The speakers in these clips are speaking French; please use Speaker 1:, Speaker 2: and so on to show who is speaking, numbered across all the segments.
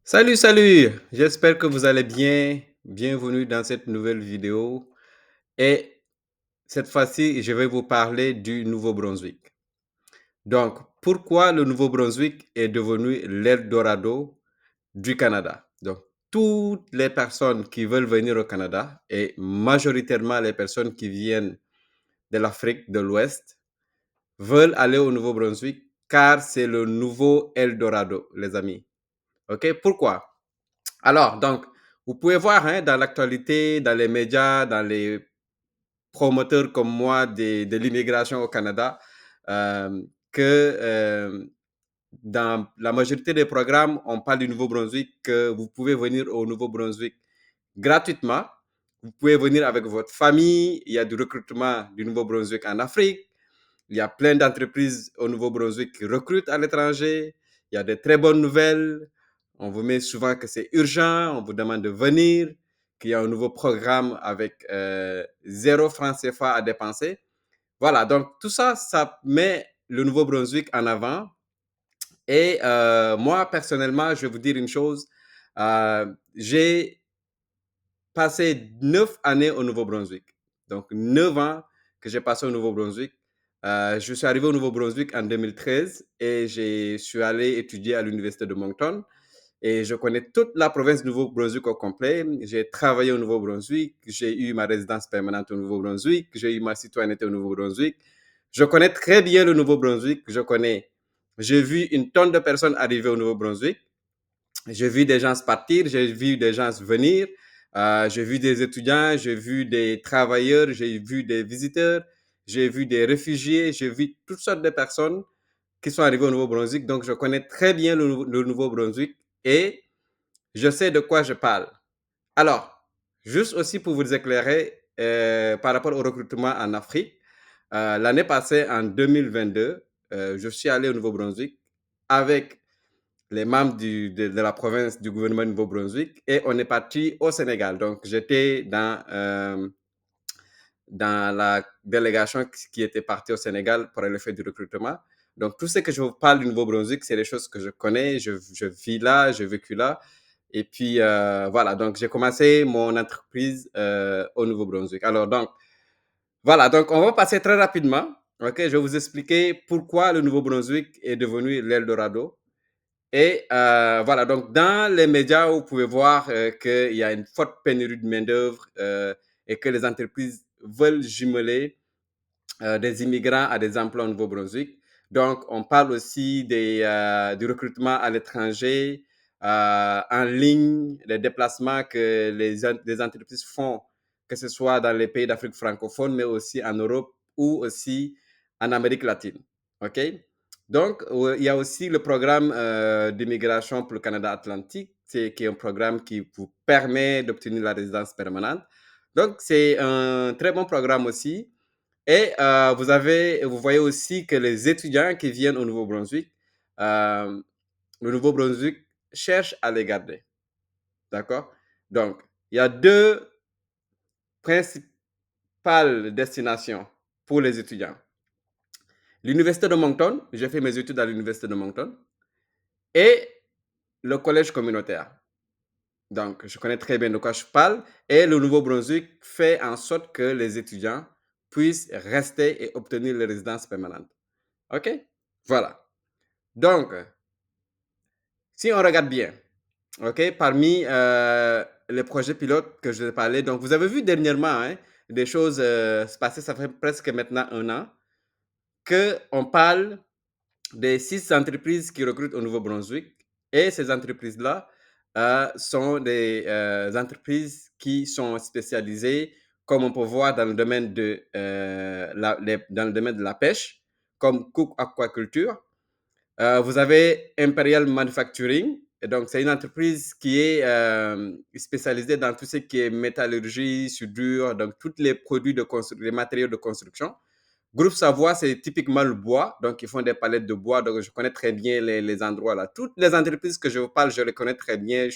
Speaker 1: Salut, salut! J'espère que vous allez bien. Bienvenue dans cette nouvelle vidéo. Et cette fois-ci, je vais vous parler du Nouveau-Brunswick. Donc, pourquoi le Nouveau-Brunswick est devenu l'Eldorado du Canada? Donc, toutes les personnes qui veulent venir au Canada, et majoritairement les personnes qui viennent de l'Afrique de l'Ouest, veulent aller au Nouveau-Brunswick car c'est le nouveau Eldorado, les amis. OK? Pourquoi? Alors, donc, vous pouvez voir hein, dans l'actualité, dans les médias, dans les promoteurs comme moi de l'immigration au Canada, que dans la majorité des programmes, on parle du Nouveau-Brunswick, que vous pouvez venir au Nouveau-Brunswick gratuitement. Vous pouvez venir avec votre famille. Il y a du recrutement du Nouveau-Brunswick en Afrique. Il y a plein d'entreprises au Nouveau-Brunswick qui recrutent à l'étranger. Il y a de très bonnes nouvelles. On vous met souvent que c'est urgent. On vous demande de venir, qu'il y a un nouveau programme avec 0 franc CFA à dépenser. Voilà, donc tout ça, ça met le Nouveau-Brunswick en avant. Et moi, personnellement, je vais vous dire une chose. J'ai passé 9 années au Nouveau-Brunswick. Donc, 9 ans que j'ai passé au Nouveau-Brunswick. Je suis arrivé au Nouveau-Brunswick en 2013 et je suis allé étudier à l'Université de Moncton. Et je connais toute la province du Nouveau-Brunswick au complet. J'ai travaillé au Nouveau-Brunswick, j'ai eu ma résidence permanente au Nouveau-Brunswick, j'ai eu ma citoyenneté au Nouveau-Brunswick. Je connais très bien le Nouveau-Brunswick. J'ai vu une tonne de personnes arriver au Nouveau-Brunswick. J'ai vu des gens partir, j'ai vu des gens venir, j'ai vu des étudiants, j'ai vu des travailleurs, j'ai vu des visiteurs, j'ai vu des réfugiés, j'ai vu toutes sortes de personnes qui sont arrivées au Nouveau-Brunswick. Donc, je connais très bien le Nouveau-Brunswick et je sais de quoi je parle. Alors, juste aussi pour vous éclairer par rapport au recrutement en Afrique, l'année passée, en 2022, je suis allé au Nouveau-Brunswick avec les membres de la province du gouvernement du Nouveau-Brunswick et on est parti au Sénégal. Donc, j'étais dans la délégation qui était partie au Sénégal pour aller faire du recrutement. Donc, tout ce que je vous parle du Nouveau-Brunswick, c'est des choses que je connais, je vis là, j'ai vécu là. Et puis, voilà, donc j'ai commencé mon entreprise au Nouveau-Brunswick. Alors, donc, voilà, donc on va passer très rapidement. OK, je vais vous expliquer pourquoi le Nouveau-Brunswick est devenu l'Eldorado. Et voilà, donc dans les médias, vous pouvez voir qu'il y a une forte pénurie de main-d'œuvre et que les entreprises veulent jumeler des immigrants à des emplois au Nouveau-Brunswick. Donc, on parle aussi du recrutement à l'étranger, en ligne, les déplacements que les entreprises font, que ce soit dans les pays d'Afrique francophone, mais aussi en Europe ou aussi en Amérique latine. OK? Donc, il y a aussi le programme d'immigration pour le Canada Atlantique, qui est un programme qui vous permet d'obtenir la résidence permanente. Donc, c'est un très bon programme aussi. Et vous voyez aussi que les étudiants qui viennent au Nouveau-Brunswick, euh, le Nouveau-Brunswick cherche à les garder. D'accord? Donc, il y a deux principales destinations pour les étudiants. L'Université de Moncton, j'ai fait mes études à l'Université de Moncton, et le collège communautaire. Donc, je connais très bien de quoi je parle. Et le Nouveau-Brunswick fait en sorte que les étudiants puissent rester et obtenir les résidences permanentes. OK? Voilà. Donc, si on regarde bien, OK, parmi les projets pilotes que je vous ai parlé, donc vous avez vu dernièrement hein, des choses se passer, ça fait presque maintenant 1 an, qu'on parle des 6 entreprises qui recrutent au Nouveau-Brunswick. Et ces entreprises-là sont des entreprises qui sont spécialisées, comme on peut voir dans le domaine dans le domaine de la pêche, comme Cook Aquaculture. Vous avez Imperial Manufacturing. Et donc, c'est une entreprise qui est spécialisée dans tout ce qui est métallurgie, soudure, donc tous les produits les matériaux de construction. Groupe Savoie, c'est typiquement le bois. Donc, ils font des palettes de bois. Donc, je connais très bien les endroits là. Toutes les entreprises que je vous parle, je les connais très bien.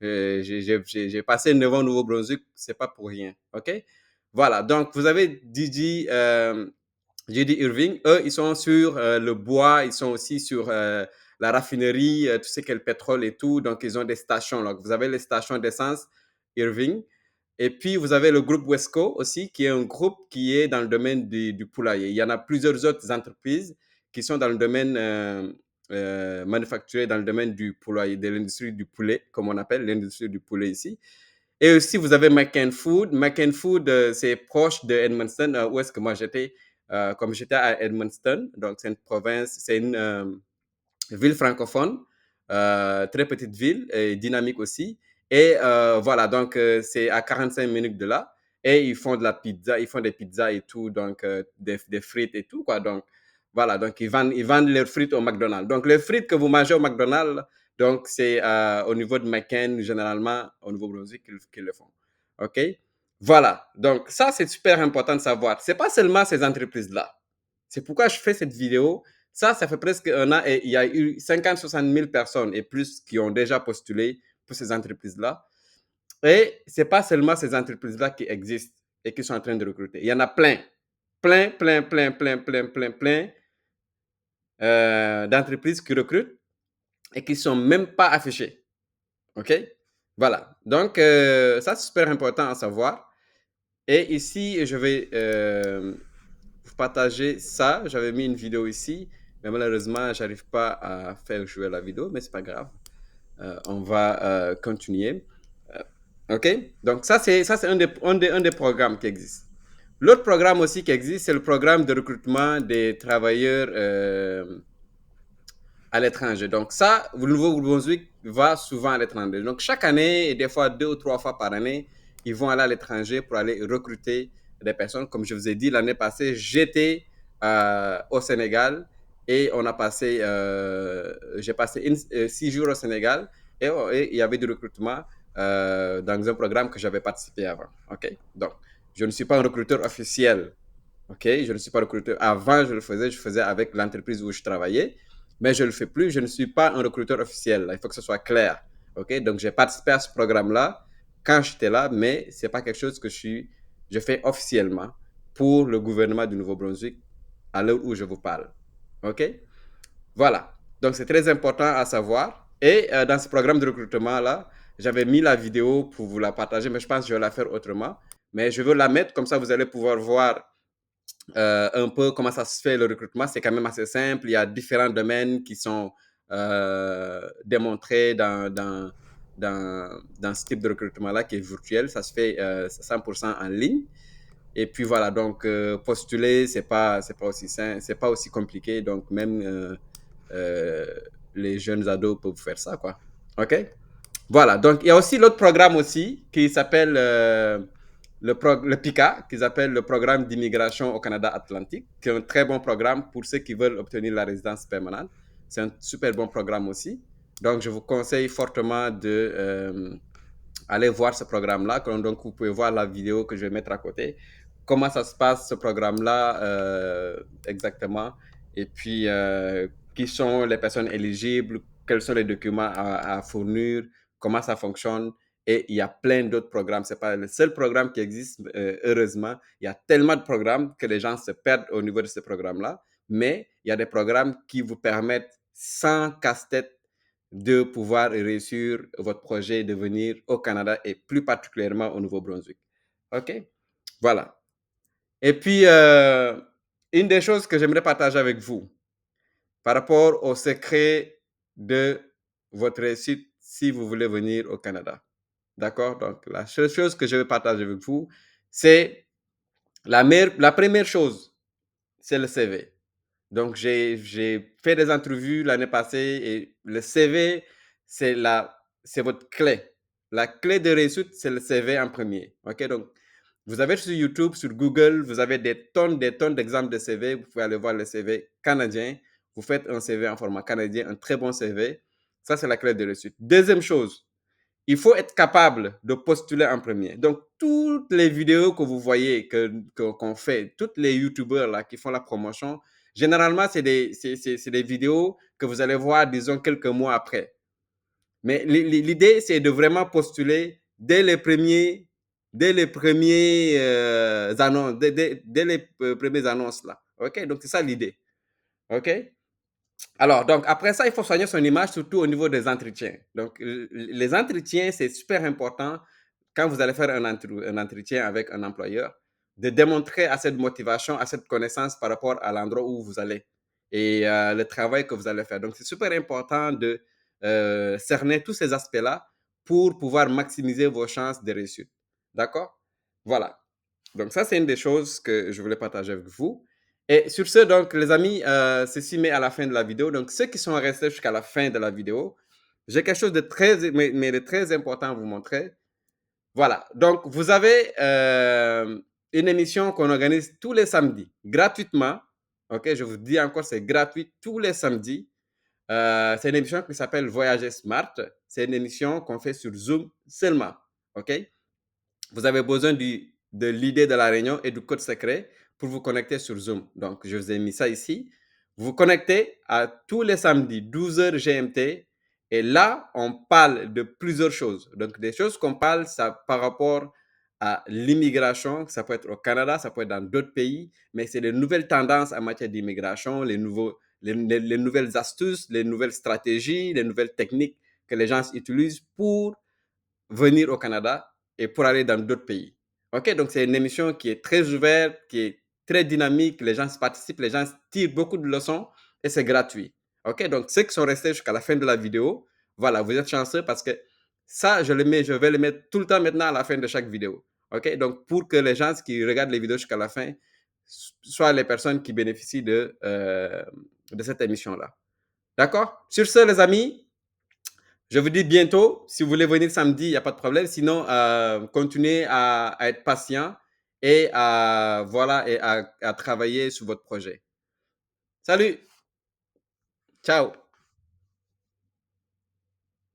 Speaker 1: J'ai passé 9 ans au Nouveau-Brunswick. C'est pas pour rien. OK? Voilà. Donc, vous avez J.D. Irving. Eux, ils sont sur le bois. Ils sont aussi sur la raffinerie, tout ce qui est le pétrole et tout. Donc, ils ont des stations. Donc, vous avez les stations d'essence Irving. Et puis, vous avez le groupe Wesco aussi, qui est un groupe qui est dans le domaine du poulailler. Il y en a plusieurs autres entreprises qui sont dans le domaine manufacturier, dans le domaine du poulailler, de l'industrie du poulet, comme on appelle l'industrie du poulet ici. Et aussi, vous avez McCain Food. McCain Food, c'est proche de Edmundston, où est-ce que moi j'étais, comme j'étais à Edmundston. Donc, c'est une province, c'est une ville francophone, très petite ville et dynamique aussi. Et voilà, donc c'est à 45 minutes de là. Et ils font de la pizza, ils font des pizzas et tout, donc des frites et tout, quoi. Donc voilà, donc ils vendent leurs frites au McDonald's. Donc les frites que vous mangez au McDonald's, donc c'est au niveau de McCain, généralement au Nouveau-Brunswick qu'ils le font. OK? Voilà, donc ça c'est super important de savoir. C'est pas seulement ces entreprises-là. C'est pourquoi je fais cette vidéo. Ça fait presque un an et il y a eu 50-60 000 personnes et plus qui ont déjà postulé pour ces entreprises-là. Et ce n'est pas seulement ces entreprises-là qui existent et qui sont en train de recruter. Il y en a plein, plein d'entreprises qui recrutent et qui ne sont même pas affichées. OK? Voilà. Donc, ça, c'est super important à savoir. Et ici, je vais vous partager ça. J'avais mis une vidéo ici, mais malheureusement, j'arrive pas à faire jouer la vidéo, mais c'est pas grave. On va continuer. OK? Donc, ça, c'est un des programmes qui existe. L'autre programme aussi qui existe, c'est le programme de recrutement des travailleurs à l'étranger. Donc ça, le Nouveau-Brunswick va souvent à l'étranger. Donc chaque année, et des fois 2 ou 3 fois par année, ils vont aller à l'étranger pour aller recruter des personnes. Comme je vous ai dit, l'année passée, j'étais au Sénégal et j'ai passé 6 jours au Sénégal et il y avait du recrutement dans un programme que j'avais participé avant. OK? Donc, je ne suis pas un recruteur officiel. OK? Je ne suis pas recruteur. Avant, je faisais avec l'entreprise où je travaillais, mais je ne le fais plus. Je ne suis pas un recruteur officiel. Il faut que ce soit clair. OK? Donc, j'ai participé à ce programme-là quand j'étais là, mais ce n'est pas quelque chose que je fais officiellement pour le gouvernement du Nouveau-Brunswick à l'heure où je vous parle. OK? Voilà. Donc, c'est très important à savoir. Et dans ce programme de recrutement-là, j'avais mis la vidéo pour vous la partager, mais je pense que je vais la faire autrement. Mais je veux la mettre, comme ça vous allez pouvoir voir un peu comment ça se fait le recrutement. C'est quand même assez simple. Il y a différents domaines qui sont démontrés dans ce type de recrutement-là qui est virtuel. Ça se fait 100% en ligne. Et puis voilà, donc postuler, c'est pas aussi compliqué. Donc même euh, les jeunes ados peuvent faire ça, quoi. OK? Voilà, donc il y a aussi l'autre programme aussi qui s'appelle le PICA, qu'ils appellent le programme d'immigration au Canada Atlantique, qui est un très bon programme pour ceux qui veulent obtenir la résidence permanente. C'est un super bon programme aussi. Donc, je vous conseille fortement de aller voir ce programme-là. Donc, vous pouvez voir la vidéo que je vais mettre à côté. Comment ça se passe, ce programme-là, exactement. Et puis, qui sont les personnes éligibles, quels sont les documents à fournir, comment ça fonctionne. Et il y a plein d'autres programmes. Ce n'est pas le seul programme qui existe, heureusement. Il y a tellement de programmes que les gens se perdent au niveau de ces programmes-là. Mais il y a des programmes qui vous permettent, sans casse-tête, de pouvoir réussir votre projet de venir au Canada et plus particulièrement au Nouveau-Brunswick. OK? Voilà. Et puis, une des choses que j'aimerais partager avec vous par rapport au secret de votre réussite si vous voulez venir au Canada. D'accord? Donc, la seule chose que je vais partager avec vous, c'est la première chose, c'est le CV. Donc, j'ai fait des entrevues l'année passée et le CV, c'est votre clé. La clé de réussite, c'est le CV en premier. OK? Donc, vous avez sur YouTube, sur Google, vous avez des tonnes d'exemples de CV. Vous pouvez aller voir le CV canadien. Vous faites un CV en format canadien, un très bon CV. Ça, c'est la clé de réussite. Deuxième chose, il faut être capable de postuler en premier. Donc, toutes les vidéos que vous voyez qu'on fait, tous les YouTubeurs là, qui font la promotion, généralement, c'est des vidéos que vous allez voir, disons, quelques mois après. Mais l'idée, c'est de vraiment postuler dès les premiers annonces, dès les premières annonces là. OK? Donc, c'est ça l'idée. OK? Alors, donc, après ça, il faut soigner son image, surtout au niveau des entretiens. Donc, les entretiens, c'est super important quand vous allez faire un entretien avec un employeur, de démontrer à cette motivation, à cette connaissance par rapport à l'endroit où vous allez et le travail que vous allez faire. Donc, c'est super important de cerner tous ces aspects-là pour pouvoir maximiser vos chances de réussite. D'accord? Voilà. Donc, ça, c'est une des choses que je voulais partager avec vous. Et sur ce, donc, les amis, ceci met à la fin de la vidéo. Donc, ceux qui sont restés jusqu'à la fin de la vidéo, j'ai quelque chose de très, mais de très important à vous montrer. Voilà. Donc, vous avez une émission qu'on organise tous les samedis, gratuitement. OK, je vous dis encore, c'est gratuit tous les samedis. C'est une émission qui s'appelle Voyager Smart. C'est une émission qu'on fait sur Zoom seulement. OK? Vous avez besoin de l'idée de la réunion et du code secret pour vous connecter sur Zoom. Donc, je vous ai mis ça ici. Vous vous connectez à tous les samedis, 12h GMT. Et là, on parle de plusieurs choses. Donc, des choses qu'on parle, ça par rapport à l'immigration. Ça peut être au Canada, ça peut être dans d'autres pays. Mais c'est les nouvelles tendances en matière d'immigration, les nouvelles astuces, les nouvelles stratégies, les nouvelles techniques que les gens utilisent pour venir au Canada et pour aller dans d'autres pays. OK, donc c'est une émission qui est très ouverte, qui est très dynamique, les gens participent, les gens tirent beaucoup de leçons et c'est gratuit. OK, donc ceux qui sont restés jusqu'à la fin de la vidéo, voilà, vous êtes chanceux parce que ça, je vais le mettre tout le temps maintenant à la fin de chaque vidéo. OK, donc pour que les gens qui regardent les vidéos jusqu'à la fin soient les personnes qui bénéficient de cette émission-là. D'accord? Sur ce, les amis, je vous dis bientôt. Si vous voulez venir samedi, il n'y a pas de problème. Sinon, continuez à être patient et à travailler sur votre projet. Salut! Ciao!